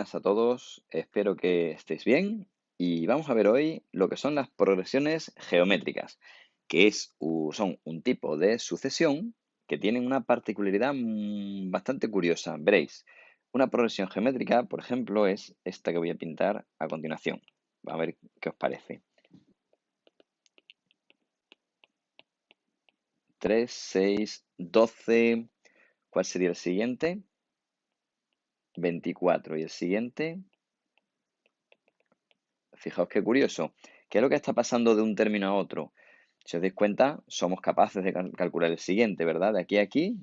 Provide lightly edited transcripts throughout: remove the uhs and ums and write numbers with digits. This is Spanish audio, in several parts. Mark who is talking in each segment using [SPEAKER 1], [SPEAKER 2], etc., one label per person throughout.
[SPEAKER 1] buenas a todos, espero que estéis bien y vamos a ver hoy lo que son las progresiones geométricas, que son un tipo de sucesión que tienen una particularidad bastante curiosa. Veréis, una progresión geométrica, por ejemplo, es esta que voy a pintar a continuación. A ver qué os parece. 3, 6, 12. ¿Cuál sería el siguiente? 24. ¿Y el siguiente? Fijaos qué curioso. ¿Qué es lo que está pasando de un término a otro? Si os dais cuenta, somos capaces de calcular el siguiente, ¿verdad? De aquí a aquí,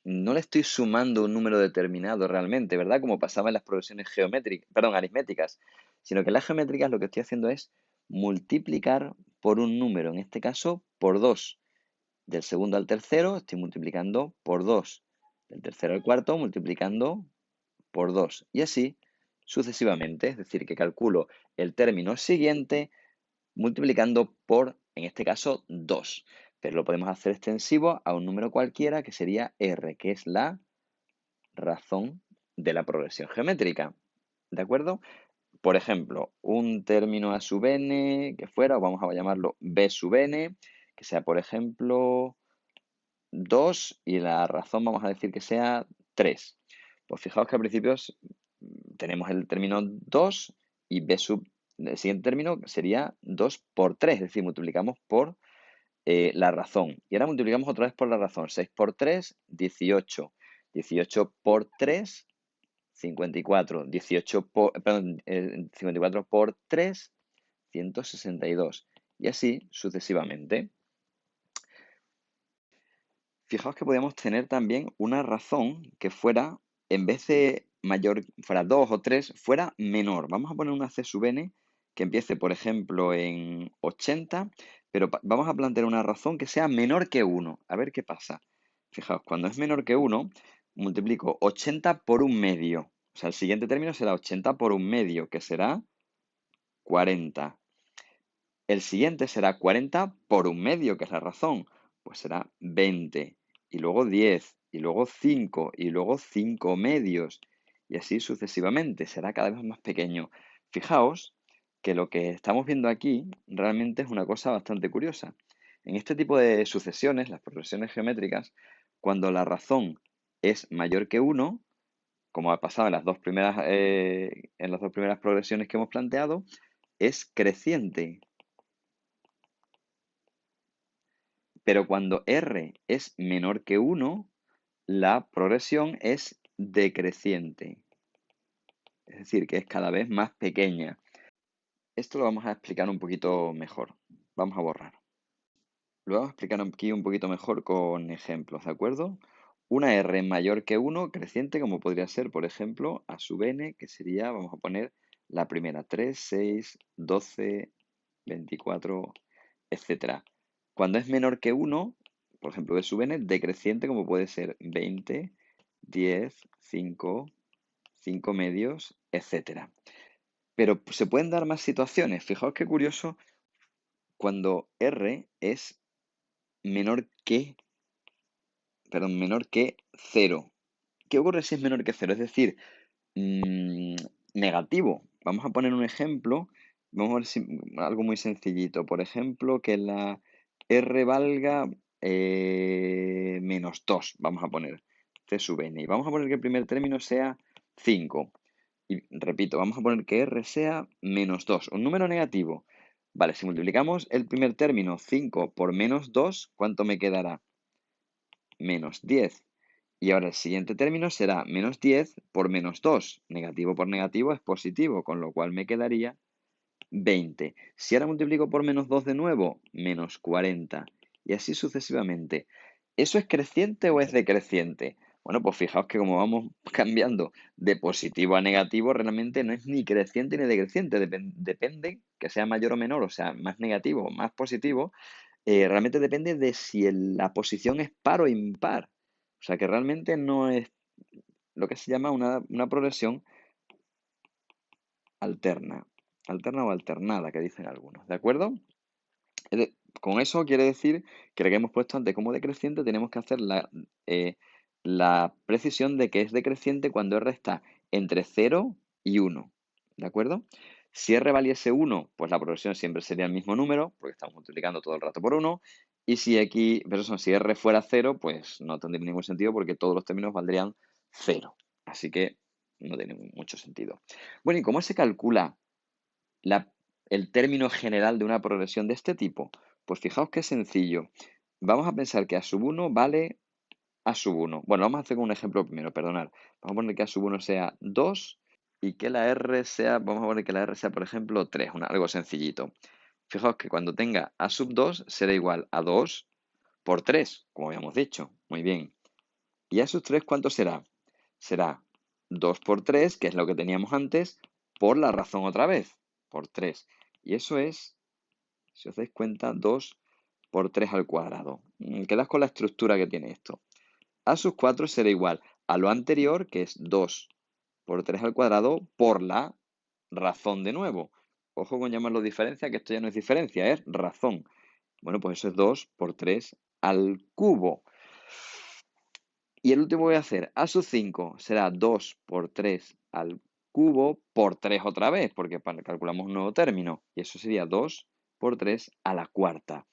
[SPEAKER 1] no le estoy sumando un número determinado realmente, ¿verdad? Como pasaba en las progresiones geométricas, perdón, aritméticas, sino que en las geométricas lo que estoy haciendo es multiplicar por un número, en este caso por 2. Del segundo al tercero estoy multiplicando por 2. Del tercero al cuarto multiplicando por 2. Y así sucesivamente, es decir, que calculo el término siguiente multiplicando por, en este caso, 2. Pero lo podemos hacer extensivo a un número cualquiera que sería r, que es la razón de la progresión geométrica. ¿De acuerdo? Por ejemplo, un término a sub n que fuera, o vamos a llamarlo b sub n, que sea, por ejemplo, 2 y la razón vamos a decir que sea 3. Pues fijaos que al principio tenemos el término 2 y b sub, el siguiente término sería 2 por 3, es decir, multiplicamos por la razón. Y ahora multiplicamos otra vez por la razón. 6 por 3, 18. 18 por 3, 54. 54 por 3, 162. Y así sucesivamente. Fijaos que podíamos tener también una razón que fuera, en vez de mayor, fuera 2 o 3, fuera menor. Vamos a poner una c sub n que empiece, por ejemplo, en 80, pero vamos a plantear una razón que sea menor que 1. A ver qué pasa. Fijaos, cuando es menor que 1, multiplico 80 por un medio. O sea, el siguiente término será 80 por un medio, que será 40. El siguiente será 40 por un medio, que es la razón. Pues será 20, y luego 10, y luego 5, y luego 5 medios, y así sucesivamente. Será cada vez más pequeño. Fijaos que lo que estamos viendo aquí realmente es una cosa bastante curiosa. En este tipo de sucesiones, las progresiones geométricas, cuando la razón es mayor que 1, como ha pasado en las dos primeras progresiones que hemos planteado, es creciente. Pero cuando r es menor que 1, la progresión es decreciente. Es decir, que es cada vez más pequeña. Esto lo vamos a explicar un poquito mejor. Vamos a borrar. Lo vamos a explicar aquí un poquito mejor con ejemplos, ¿de acuerdo? Una r mayor que 1, creciente, como podría ser, por ejemplo, a sub n, que sería, vamos a poner la primera, 3, 6, 12, 24, etcétera. Cuando es menor que 1, por ejemplo, b sub n, decreciente, como puede ser 20, 10, 5, 5 medios, etcétera. Pero se pueden dar más situaciones. Fijaos qué curioso cuando r es menor que, menor que 0. ¿Qué ocurre si es menor que 0? Es decir, mm, negativo. Vamos a poner un ejemplo. Vamos a ver algo muy sencillito. Por ejemplo, que la r valga menos 2. Vamos a poner c sub n. Y vamos a poner que el primer término sea 5. Y repito, vamos a poner que r sea menos 2. Un número negativo. Vale, si multiplicamos el primer término 5 por menos 2, ¿cuánto me quedará? Menos 10. Y ahora el siguiente término será menos 10 por menos 2. Negativo por negativo es positivo, con lo cual me quedaría 20. Si ahora multiplico por menos 2 de nuevo, menos 40. Y así sucesivamente. ¿Eso es creciente o es decreciente? Bueno, pues fijaos que como vamos cambiando de positivo a negativo, realmente no es ni creciente ni decreciente. Depende que sea mayor o menor, o sea, más negativo o más positivo. Realmente depende de si la posición es par o impar. O sea que realmente no es lo que se llama una progresión alterna. Alterna o alternada, que dicen algunos. ¿De acuerdo? Con eso quiere decir que lo que hemos puesto antes como decreciente tenemos que hacer la precisión de que es decreciente cuando r está entre 0 y 1, ¿de acuerdo? Si R valiese 1, pues la progresión siempre sería el mismo número, porque estamos multiplicando todo el rato por 1, y si aquí, pero eso, si R fuera 0, pues no tendría ningún sentido porque todos los términos valdrían 0. Así que no tiene mucho sentido. Bueno, ¿y cómo se calcula la- el término general de una progresión de este tipo? Pues fijaos qué sencillo. Vamos a pensar que A sub 1 vale A sub 1. Bueno, vamos a hacer un ejemplo primero, perdonad. Vamos a poner que A sub 1 sea 2 y que la R sea, vamos a poner que la R sea, por ejemplo, 3, algo sencillito. Fijaos que cuando tenga A sub 2 será igual a 2 por 3, como habíamos dicho. Muy bien. ¿Y A sub 3 cuánto será? Será 2 por 3, que es lo que teníamos antes, por la razón otra vez, por 3. Y eso es, si os dais cuenta, 2 por 3 al cuadrado. Quedad con la estructura que tiene esto. A sub 4 será igual a lo anterior, que es 2 por 3 al cuadrado, por la razón de nuevo. Ojo con llamarlo diferencia, que esto ya no es diferencia, es razón. Bueno, pues eso es 2 por 3 al cubo. Y el último que voy a hacer, A sub 5 será 2 por 3 al cubo por 3 otra vez, porque calculamos un nuevo término. Y eso sería 2 por 3 a la cuarta.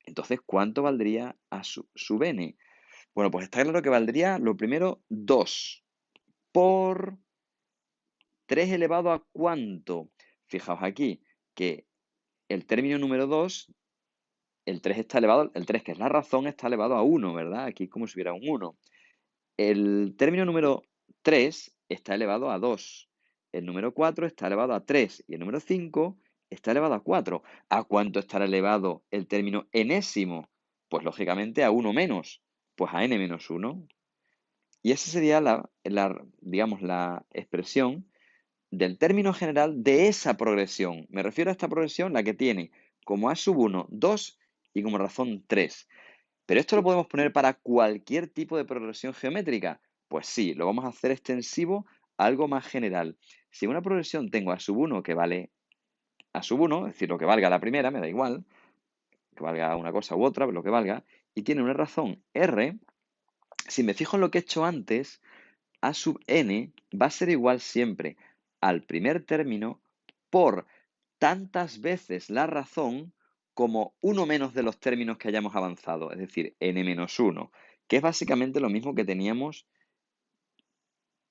[SPEAKER 1] Entonces, ¿cuánto valdría A sub n? Bueno, pues está claro que valdría, lo primero, 2 por 3 elevado a ¿cuánto? Fijaos aquí que el término número 2, el 3 está elevado, el 3 que es la razón está elevado a 1, ¿verdad? Aquí como si hubiera un 1. El término número 3 está elevado a 2. El número 4 está elevado a 3. Y el número 5 está elevado a 4. ¿A cuánto estará elevado el término enésimo? Pues lógicamente a 1 menos. Pues a n menos 1. Y esa sería digamos, la expresión del término general de esa progresión. Me refiero a esta progresión, la que tiene como A sub 1, 2 y como razón 3. Pero esto lo podemos poner para cualquier tipo de progresión geométrica. Pues sí, lo vamos a hacer extensivo a algo más general. Si en una progresión tengo A sub 1 que vale A sub 1, es decir, lo que valga la primera, me da igual, que valga una cosa u otra, lo que valga, y tiene una razón R, si me fijo en lo que he hecho antes, A sub n va a ser igual siempre al primer término por tantas veces la razón como uno menos de los términos que hayamos avanzado, es decir, n menos 1, que es básicamente lo mismo que teníamos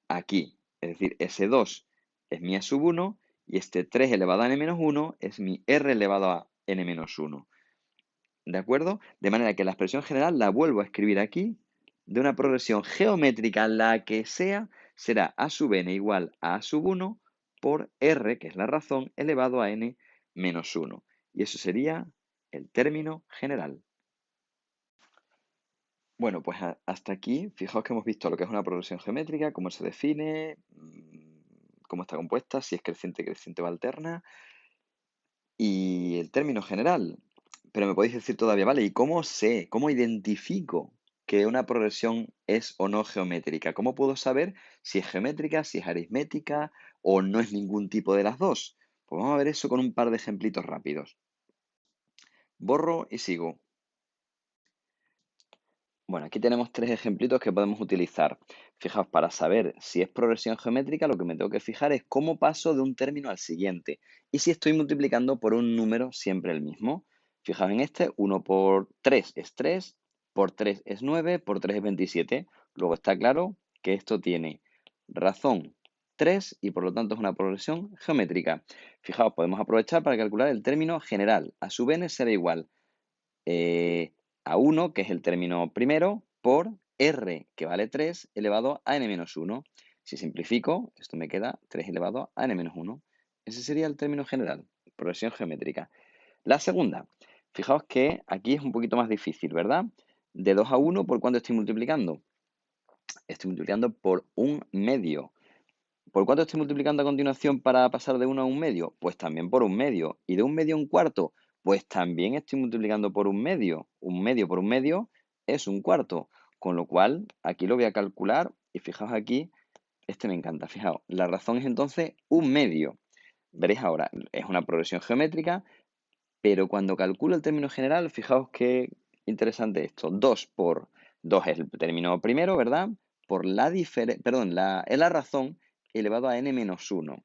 [SPEAKER 1] aquí. Es decir, ese 2 es mi A sub 1 y este 3 elevado a n menos 1 es mi r elevado a n menos 1. ¿De acuerdo? De manera que la expresión general la vuelvo a escribir aquí de una progresión geométrica, la que sea, será A sub n igual a A sub 1 por R, que es la razón, elevado a n menos 1. Y eso sería el término general. Bueno, pues hasta aquí, fijaos que hemos visto lo que es una progresión geométrica, cómo se define, cómo está compuesta, si es creciente, creciente o alterna, y el término general. Pero me podéis decir todavía, vale, ¿y cómo sé, cómo identifico que una progresión es o no geométrica? ¿Cómo puedo saber si es geométrica, si es aritmética o no es ningún tipo de las dos? Pues vamos a ver eso con un par de ejemplitos rápidos. Borro y sigo. Bueno, aquí tenemos tres ejemplitos que podemos utilizar. Fijaos, para saber si es progresión geométrica, lo que me tengo que fijar es cómo paso de un término al siguiente y si estoy multiplicando por un número siempre el mismo. Fijaos en este, 1 por 3 es 3, por 3 es 9, por 3 es 27. Luego está claro que esto tiene razón 3 y por lo tanto es una progresión geométrica. Fijaos, podemos aprovechar para calcular el término general. A sub n será igual a 1, que es el término primero, por r, que vale 3, elevado a n menos 1. Si simplifico, esto me queda 3 elevado a n menos 1. Ese sería el término general, progresión geométrica. La segunda, fijaos que aquí es un poquito más difícil, ¿verdad? De 2 a 1, ¿por cuánto estoy multiplicando? Estoy multiplicando por un medio. ¿Por cuánto estoy multiplicando a continuación para pasar de 1 a un medio? Pues también por un medio. ¿Y de un medio a un cuarto? Pues también estoy multiplicando por un medio. Un medio por un medio es un cuarto. Con lo cual, aquí lo voy a calcular y fijaos aquí, este me encanta, fijaos. La razón es entonces un medio. Veréis ahora, es una progresión geométrica, pero cuando calculo el término general, fijaos qué interesante esto. 2 por 2 es el término primero, ¿verdad? Por la diferencia, perdón, es la razón elevado a n menos 1.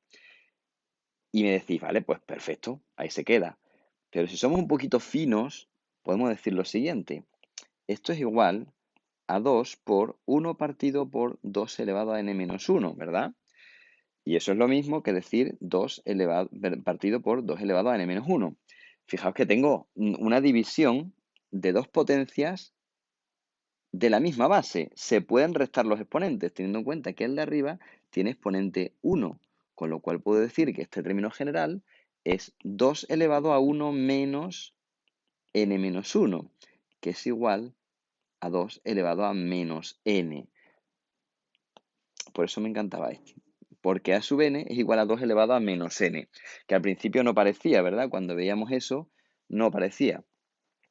[SPEAKER 1] Y me decís, vale, pues perfecto, ahí se queda. Pero si somos un poquito finos, podemos decir lo siguiente. Esto es igual a 2 por 1 partido por 2 elevado a n menos 1, ¿verdad? Y eso es lo mismo que decir 2 partido por 2 elevado a n menos 1. Fijaos que tengo una división de dos potencias de la misma base. Se pueden restar los exponentes, teniendo en cuenta que el de arriba tiene exponente 1, con lo cual puedo decir que este término general es 2 elevado a 1 menos n menos 1, que es igual a 2 elevado a menos n. Por eso me encantaba este. Porque a sub n es igual a 2 elevado a menos n, que al principio no parecía, ¿verdad? Cuando veíamos eso, no parecía.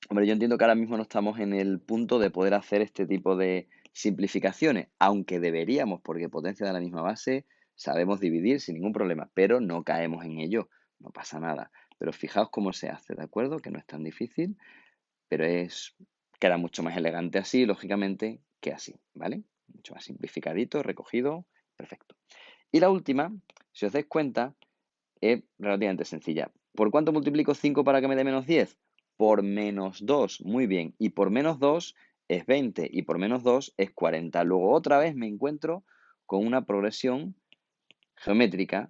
[SPEAKER 1] Hombre, yo entiendo que ahora mismo no estamos en el punto de poder hacer este tipo de simplificaciones, aunque deberíamos, porque potencia de la misma base, sabemos dividir sin ningún problema, pero no caemos en ello, no pasa nada. Pero fijaos cómo se hace, ¿de acuerdo? Que no es tan difícil, pero queda mucho más elegante así, lógicamente, que así, ¿vale? Mucho más simplificadito, recogido, perfecto. Y la última, si os dais cuenta, es relativamente sencilla. ¿Por cuánto multiplico 5 para que me dé menos 10? Por menos 2, muy bien. Y por menos 2 es 20 y por menos 2 es 40. Luego otra vez me encuentro con una progresión geométrica,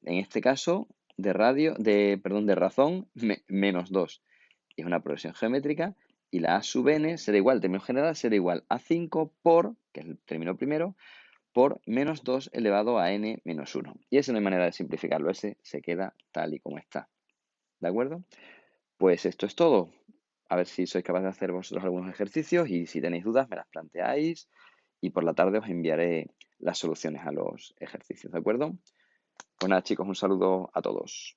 [SPEAKER 1] en este caso de razón menos 2. Y es una progresión geométrica y la a sub n será igual, el término general será igual a 5 por, que es el término primero, por menos 2 elevado a n menos 1. Y esa no hay manera de simplificarlo, ese se queda tal y como está. ¿De acuerdo? Pues esto es todo. A ver si sois capaces de hacer vosotros algunos ejercicios y si tenéis dudas me las planteáis y por la tarde os enviaré las soluciones a los ejercicios. ¿De acuerdo? Pues nada, chicos, un saludo a todos.